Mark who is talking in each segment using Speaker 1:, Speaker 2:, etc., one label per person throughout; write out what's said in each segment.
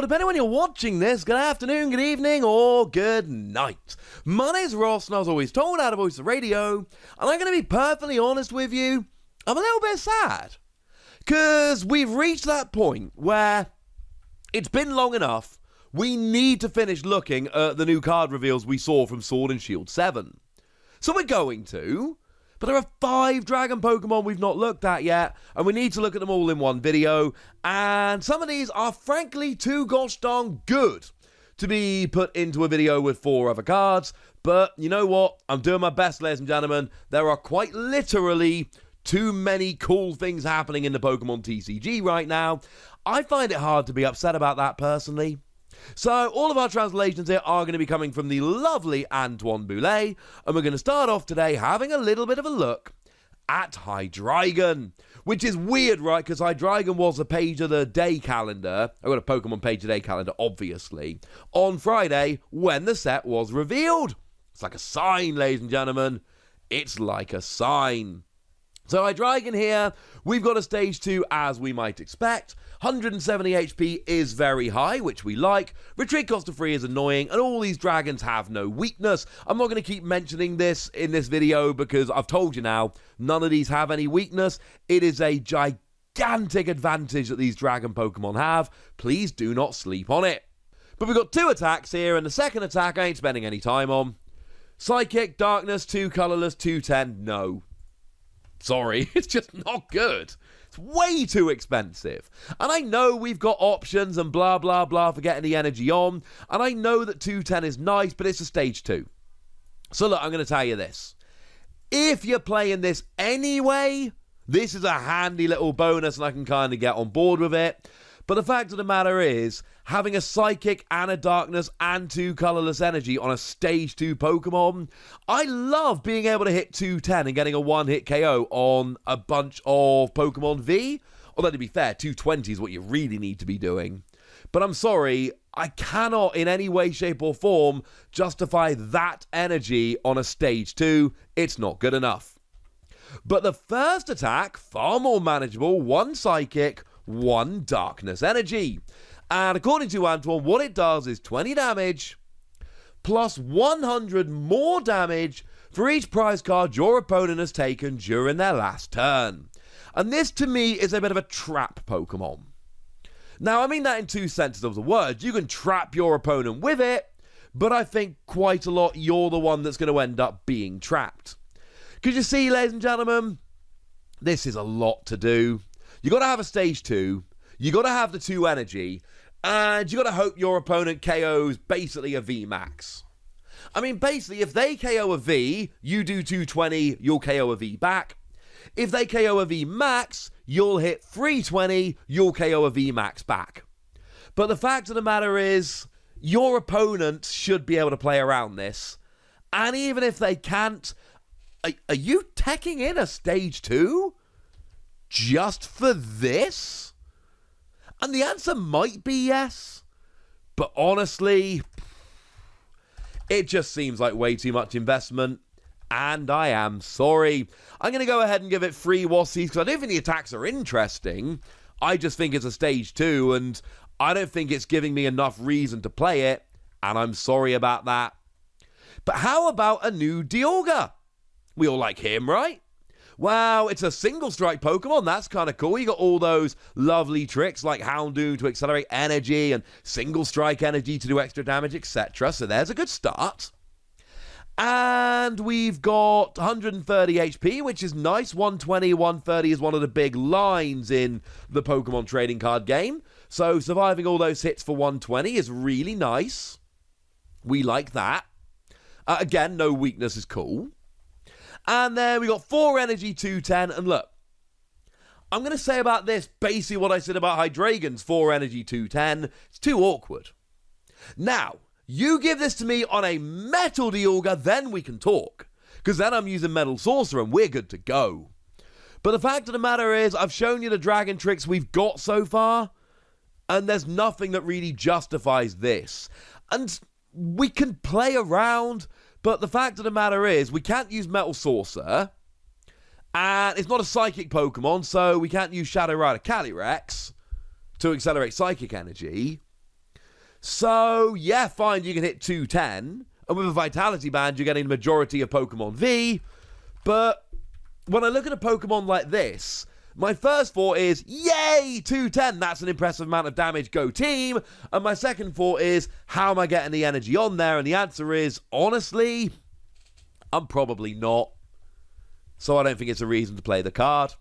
Speaker 1: depending on when you're watching this, good afternoon, good evening, or good night. My name's Ross, and I was always told how to voice the radio, and I'm going to be perfectly honest with you, I'm a little bit sad. Because we've reached that point where it's been long enough, we need to finish looking at the new card reveals we saw from Sword and Shield 7. So we're going to, but there are 5 Dragon Pokemon we've not looked at yet, and we need to look at them all in one video, and some of these are frankly too gosh darn good to be put into a video with 4 other cards, but you know what? I'm doing my best, ladies and gentlemen. There are quite literally too many cool things happening in the Pokemon TCG right now. I find it hard to be upset about that personally. So all of our translations here are going to be coming from the lovely Antoine Boulet, and we're going to start off today having a little bit of a look at Hydreigon, which is weird, right? Because Hydreigon was a page of the day calendar. I got a Pokemon page of the day calendar, obviously, on Friday when the set was revealed. It's like a sign, ladies and gentlemen. It's like a sign. So Hydreigon here, we've got a stage 2 as we might expect. 170 HP is very high, which we like. Retreat cost of 3 is annoying, and all these dragons have no weakness. I'm not going to keep mentioning this in this video because I've told you now, none of these have any weakness. It is a gigantic advantage that these dragon Pokemon have. Please do not sleep on it. But we've got 2 attacks here, and the second attack I ain't spending any time on. Psychic, Darkness, 2 colorless, 210, no. Sorry, it's just not good. It's way too expensive. And I know we've got options and blah, blah, blah for getting the energy on. And I know that 210 is nice, but it's a stage 2. So look, I'm going to tell you this. If you're playing this anyway, this is a handy little bonus and I can kind of get on board with it. But the fact of the matter is, having a Psychic and a Darkness and 2 colorless energy on a stage 2 Pokemon, I love being able to hit 210 and getting a 1-hit KO on a bunch of Pokemon V. Although to be fair, 220 is what you really need to be doing. But I'm sorry, I cannot in any way, shape or form justify that energy on a stage 2. It's not good enough. But the first attack, far more manageable, 1 Psychic, 1 Darkness energy. And according to Antoine, what it does is 20 damage plus 100 more damage for each prize card your opponent has taken during their last turn. And this to me is a bit of a trap Pokemon. Now I mean that in 2 senses of the word. You can trap your opponent with it, but I think quite a lot you're the one that's going to end up being trapped. Because you see, ladies and gentlemen, this is a lot to do. You got to have a stage 2, you got to have the 2 energy, and you got to hope your opponent KOs basically a V max. I mean, basically, if they KO a V, you do 220, you'll KO a V back. If they KO a V max, you'll hit 320, you'll KO a V max back. But the fact of the matter is, your opponent should be able to play around this. And even if they can't, are you teching in a stage 2? Just for this? And the answer might be yes, but honestly, it just seems like way too much investment, and I am sorry. I'm going to go ahead and give it 3 Wassies, because I don't think the attacks are interesting. I just think it's a stage 2, and I don't think it's giving me enough reason to play it, and I'm sorry about that. But how about a new Dialga? We all like him, right? Wow, it's a single strike Pokemon. That's kind of cool. You got all those lovely tricks like Houndoom to accelerate energy and single strike energy to do extra damage, etc. So there's a good start. And we've got 130 HP, which is nice. 120, 130 is one of the big lines in the Pokemon trading card game. So surviving all those hits for 120 is really nice. We like that. Again, no weakness is cool. And then we got 4 energy, 210. And look, I'm going to say about this basically what I said about Hydreigon's 4 energy, 210. It's too awkward. Now, you give this to me on a Metal Dialga, then we can talk. Because then I'm using Metal Sorcerer and we're good to go. But the fact of the matter is, I've shown you the dragon tricks we've got so far. And there's nothing that really justifies this. And we can play around. But the fact of the matter is, we can't use Metal Sorcerer, and it's not a Psychic Pokemon, so we can't use Shadow Rider Calyrex to accelerate Psychic energy. So, yeah, fine, you can hit 210, and with a Vitality Band, you're getting the majority of Pokemon V, but when I look at a Pokemon like this, my first thought is, yay, 210, that's an impressive amount of damage, go team, and my second thought is, how am I getting the energy on there, and the answer is, honestly, I'm probably not, so I don't think it's a reason to play the card.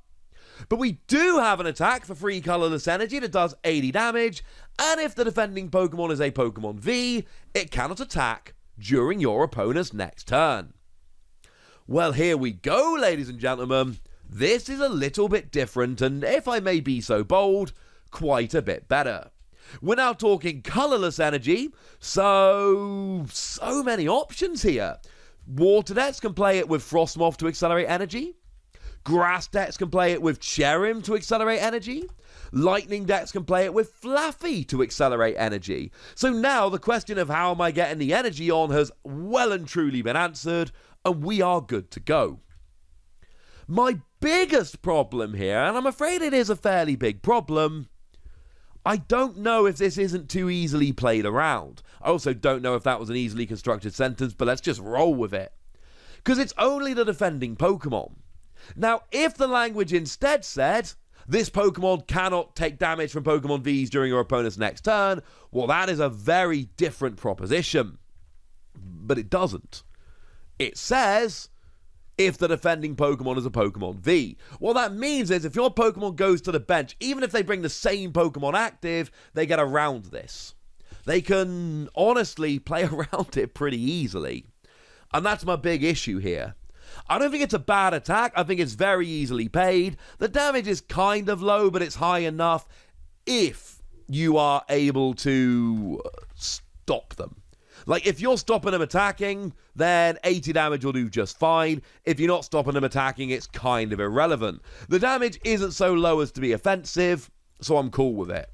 Speaker 1: But we do have an attack for free colorless energy that does 80 damage, and if the defending Pokemon is a Pokemon V, it cannot attack during your opponent's next turn. Well, here we go, ladies and gentlemen. This is a little bit different, and if I may be so bold, quite a bit better. We're now talking colorless energy, so many options here. Water decks can play it with Frostmoth to accelerate energy. Grass decks can play it with Cherim to accelerate energy. Lightning decks can play it with Flaffy to accelerate energy. So now the question of how am I getting the energy on has well and truly been answered, and we are good to go. My biggest problem here, and I'm afraid it is a fairly big problem, I don't know if this isn't too easily played around. I also don't know if that was an easily constructed sentence, but let's just roll with it. Because it's only the defending Pokemon. Now, if the language instead said, this Pokemon cannot take damage from Pokemon Vs during your opponent's next turn, well, that is a very different proposition. But it doesn't. It says, if the defending Pokemon is a Pokemon V. What that means is, if your Pokemon goes to the bench, even if they bring the same Pokemon active, they get around this. They can honestly play around it pretty easily. And that's my big issue here. I don't think it's a bad attack. I think it's very easily paid. The damage is kind of low, but it's high enough if you are able to stop them. Like, if you're stopping them attacking, then 80 damage will do just fine. If you're not stopping them attacking, it's kind of irrelevant. The damage isn't so low as to be offensive, so I'm cool with it.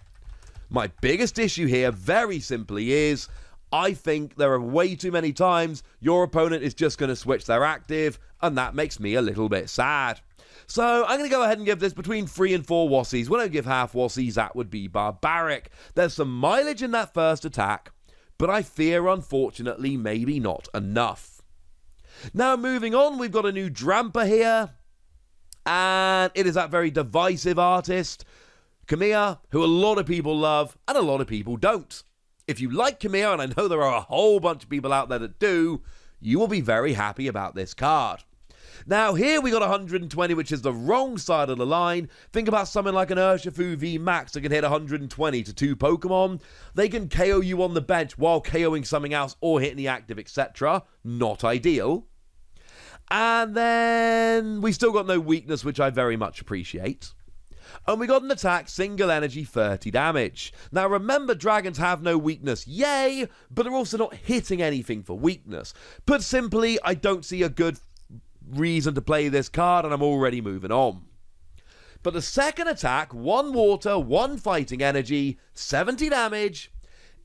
Speaker 1: My biggest issue here, very simply, is I think there are way too many times your opponent is just going to switch their active, and that makes me a little bit sad. So I'm going to go ahead and give this between 3 and 4 Wassies. When I give half Wassies, that would be barbaric. There's some mileage in that first attack, but I fear, unfortunately, maybe not enough. Now, moving on, we've got a new Drampa here, and it is that very divisive artist, Kamiya, who a lot of people love and a lot of people don't. If you like Kamiya, and I know there are a whole bunch of people out there that do, you will be very happy about this card. Now, here we got 120, which is the wrong side of the line. Think about something like an Urshifu V Max that can hit 120 to 2 Pokemon. They can KO you on the bench while KOing something else or hitting the active, etc. Not ideal. And then we still got no weakness, which I very much appreciate. And we got an attack, single energy, 30 damage. Now remember, dragons have no weakness, yay, but they're also not hitting anything for weakness. Put simply, I don't see a good reason to play this card, and I'm already moving on. But the second attack, 1 water, 1 fighting energy, 70 damage.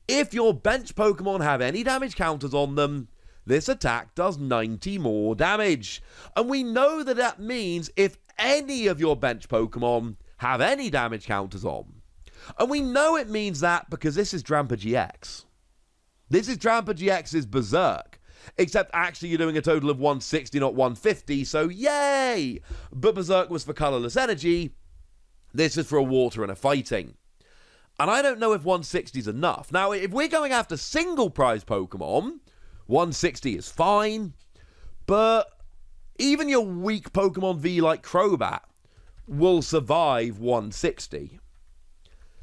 Speaker 1: If your bench Pokemon have any damage counters on them, this attack does 90 more damage. And we know that that means if any of your bench Pokemon have any damage counters on. And we know it means that because this is Drampa GX. This is Drampa GX's Berserk. Except actually you're doing a total of 160, not 150, so yay! But Berserk was for colorless energy. This is for a water and a fighting. And I don't know if 160 is enough. Now, if we're going after single prize Pokemon, 160 is fine. But even your weak Pokemon V like Crobat will survive 160.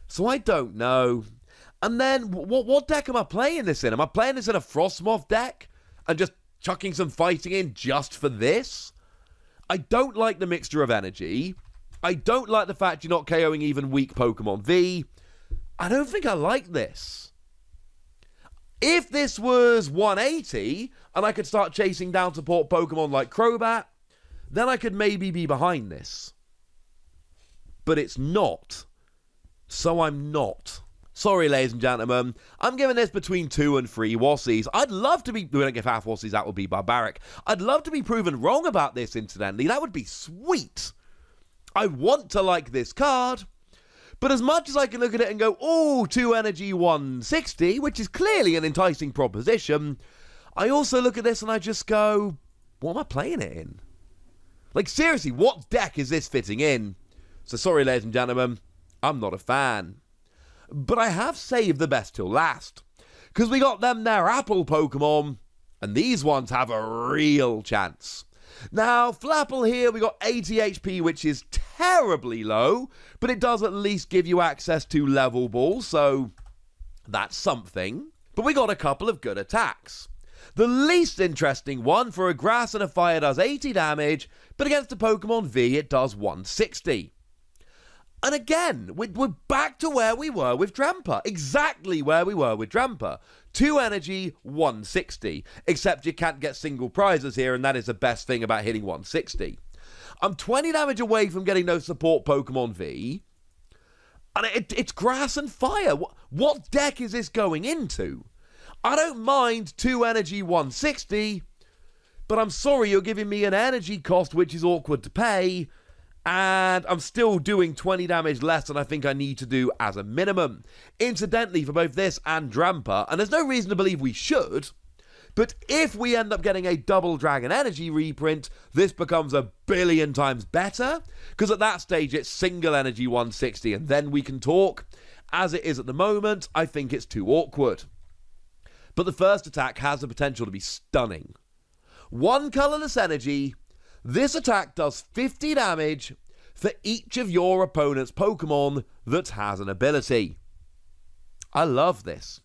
Speaker 1: So I don't know. And then, what deck am I playing this in? Am I playing this in a Frostmoth deck? And just chucking some fighting in just for this? I don't like the mixture of energy. I don't like the fact you're not KOing even weak Pokemon V. I don't think I like this. If this was 180, and I could start chasing down support Pokemon like Crobat, then I could maybe be behind this. But it's not. So I'm not. Sorry, ladies and gentlemen. I'm giving this between 2 and 3 Wassies. I'd love to be... We don't give half Wassies, that would be barbaric. I'd love to be proven wrong about this, incidentally. That would be sweet. I want to like this card. But as much as I can look at it and go, oh, 2 energy, 160, which is clearly an enticing proposition, I also look at this and I just go, what am I playing it in? Like, seriously, what deck is this fitting in? So sorry, ladies and gentlemen, I'm not a fan. But I have saved the best till last. Because we got them there Apple Pokemon, and these ones have a real chance. Now, Flapple here, we got 80 HP, which is terribly low, but it does at least give you access to level ball, so that's something. But we got a couple of good attacks. The least interesting one for a grass and a fire does 80 damage, but against a Pokemon V it does 160. And again, we're back to where we were with Drampa. Exactly where we were with Drampa. 2 energy, 160. Except you can't get single prizes here, and that is the best thing about hitting 160. I'm 20 damage away from getting no support Pokemon V. And it's grass and fire. What deck is this going into? I don't mind 2 energy, 160. But I'm sorry, you're giving me an energy cost which is awkward to pay. And I'm still doing 20 damage less than I think I need to do as a minimum. Incidentally, for both this and Drampa, and there's no reason to believe we should, but if we end up getting a double Dragon Energy reprint, this becomes a billion times better, because at that stage it's single energy 160, and then we can talk. As it is at the moment, I think it's too awkward. But the first attack has the potential to be stunning. 1 colorless energy. This attack does 50 damage for each of your opponent's Pokemon that has an ability. I love this.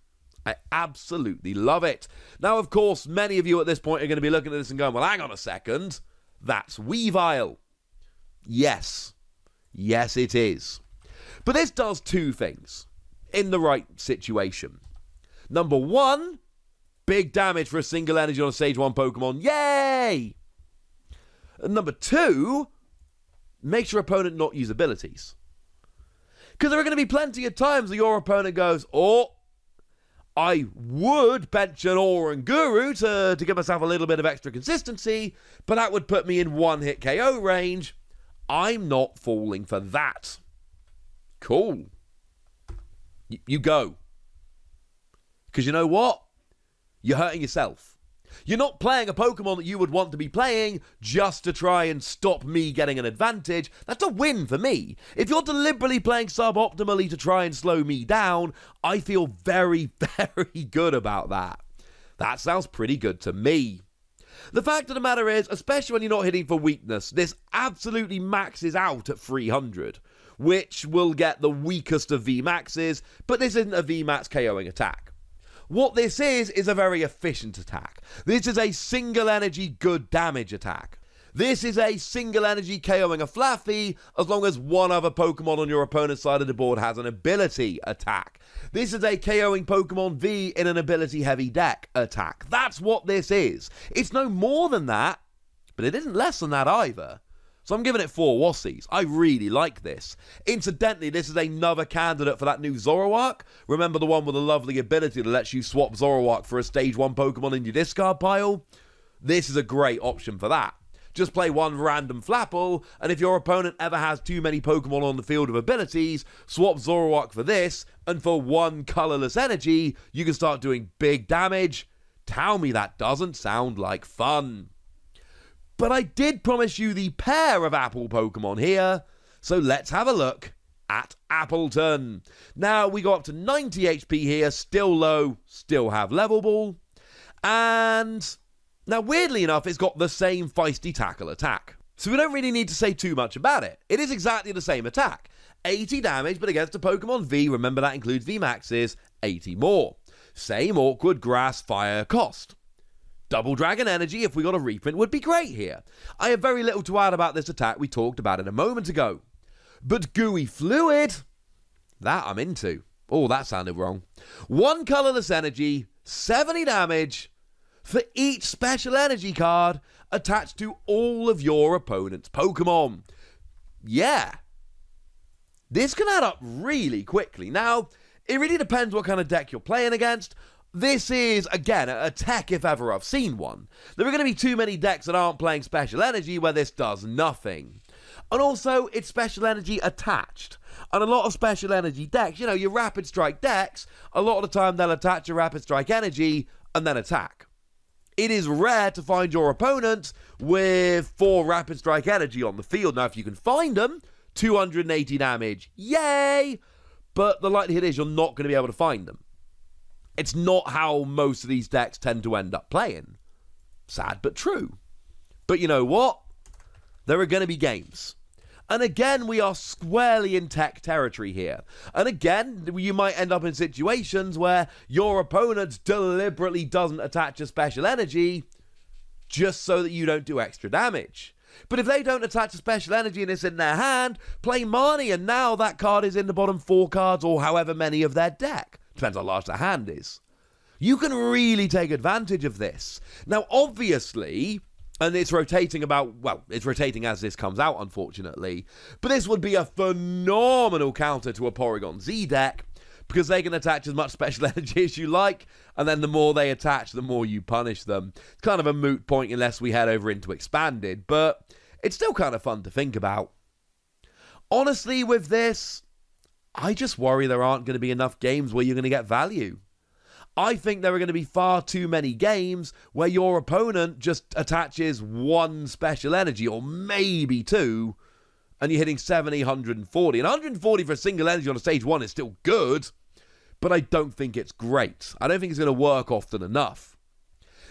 Speaker 1: I absolutely love it. Now, of course, many of you at this point are going to be looking at this and going, well, hang on a second. That's Weavile. Yes. Yes, it is. But this does 2 things in the right situation. Number 1, big damage for a single energy on a Stage 1 Pokemon. Yay! And number 2, makes your opponent not use abilities. Because there are going to be plenty of times that your opponent goes, oh, I would bench an Aura and Guru to give myself a little bit of extra consistency, but that would put me in 1-hit KO range. I'm not falling for that. Cool. You go. Because you know what? You're hurting yourself. You're not playing a Pokemon that you would want to be playing just to try and stop me getting an advantage. That's a win for me. If you're deliberately playing suboptimally to try and slow me down, I feel very, very good about that. That sounds pretty good to me. The fact of the matter is, especially when you're not hitting for weakness, this absolutely maxes out at 300, which will get the weakest of VMAXs, but this isn't a VMAX KOing attack. What this is a very efficient attack. This is a single energy good damage attack. This is a single energy KOing a Flaffy as long as one other Pokemon on your opponent's side of the board has an ability attack. This is a KOing Pokemon V in an ability heavy deck attack. That's what this is. It's no more than that, but it isn't less than that either. So I'm giving it 4 Wassies. I really like this. Incidentally, this is another candidate for that new Zoroark. Remember the one with the lovely ability that lets you swap Zoroark for a Stage 1 Pokemon in your discard pile? This is a great option for that. Just play one random Flapple, and if your opponent ever has too many Pokemon on the field of abilities, swap Zoroark for this, and for 1 colorless energy, you can start doing big damage. Tell me that doesn't sound like fun. But I did promise you the pair of Apple Pokemon here, so let's have a look at Appletun. Now, we go up to 90 HP here, still low, still have Level Ball. And now, weirdly enough, it's got the same feisty tackle attack. So we don't really need to say too much about it. It is exactly the same attack. 80 damage, but against a Pokemon V, remember that includes VMAXs, 80 more. Same awkward grass fire cost. Double Dragon Energy, if we got a reprint, would be great here. I have very little to add about this attack, we talked about it a moment ago. But Gooey Fluid, that I'm into. Oh, that sounded wrong. 1 colorless energy, 70 damage for each special energy card attached to all of your opponent's Pokemon. Yeah. This can add up really quickly. Now, it really depends what kind of deck you're playing against. This is, again, a tech if ever I've seen one. There are going to be too many decks that aren't playing special energy where this does nothing. And also, it's special energy attached. And a lot of special energy decks, your Rapid Strike decks, a lot of the time they'll attach a Rapid Strike energy and then attack. It is rare to find your opponent with 4 Rapid Strike energy on the field. Now, if you can find them, 280 damage, yay! But the likelihood is you're not going to be able to find them. It's not how most of these decks tend to end up playing. Sad but true. But you know what? There are going to be games. And again, we are squarely in tech territory here. And again, you might end up in situations where your opponent deliberately doesn't attach a special energy just so that you don't do extra damage. But if they don't attach a special energy and it's in their hand, play Marnie, and now that card is in the bottom 4 cards or however many of their deck. Depends how large the hand is. You can really take advantage of this. Now, obviously, and it's rotating it's rotating as this comes out, unfortunately, but this would be a phenomenal counter to a Porygon Z deck, because they can attach as much special energy as you like, and then the more they attach, the more you punish them. It's kind of a moot point unless we head over into Expanded, but it's still kind of fun to think about. Honestly, with this, I just worry there aren't going to be enough games where you're going to get value. I think there are going to be far too many games where your opponent just attaches 1 special energy, or maybe 2, and you're hitting 70, 140. And 140 for a single energy on a stage 1 is still good, but I don't think it's great. I don't think it's going to work often enough.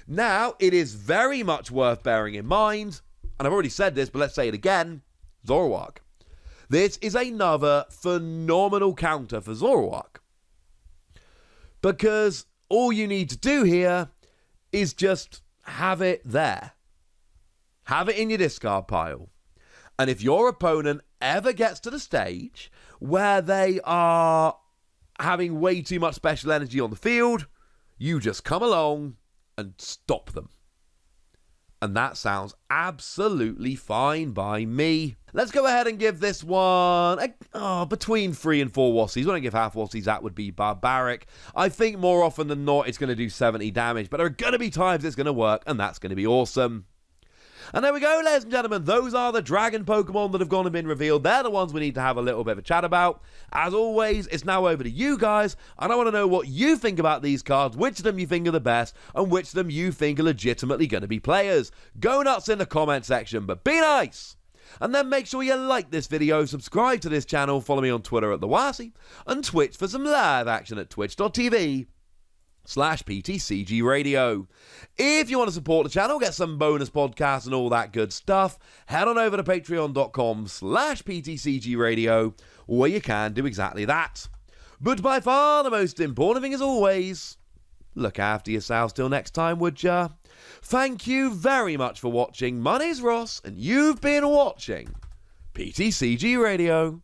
Speaker 1: Now, it is very much worth bearing in mind, and I've already said this, but let's say it again, Zoroark. This is another phenomenal counter for Zoroark. Because all you need to do here is just have it there. Have it in your discard pile. And if your opponent ever gets to the stage where they are having way too much special energy on the field, you just come along and stop them. And that sounds absolutely fine by me. Let's go ahead and give this one between 3 and 4 Wassies. When I give half Wassies, that would be barbaric. I think more often than not, it's going to do 70 damage, but there are going to be times it's going to work, and that's going to be awesome. And there we go, ladies and gentlemen. Those are the Dragon Pokemon that have gone and been revealed. They're the ones we need to have a little bit of a chat about. As always, it's now over to you guys, and I want to know what you think about these cards, which of them you think are the best, and which of them you think are legitimately going to be players. Go nuts in the comment section, but be nice! And then make sure you like this video, subscribe to this channel, follow me on Twitter at TheWassie, and Twitch for some live action at twitch.tv/PTCG Radio. If you want to support the channel, get some bonus podcasts and all that good stuff, head on over to patreon.com/PTCG Radio, where you can do exactly that. But by far the most important thing, as always, look after yourselves till next time, would ya? Thank you very much for watching. My name's Ross, and you've been watching PTCG Radio.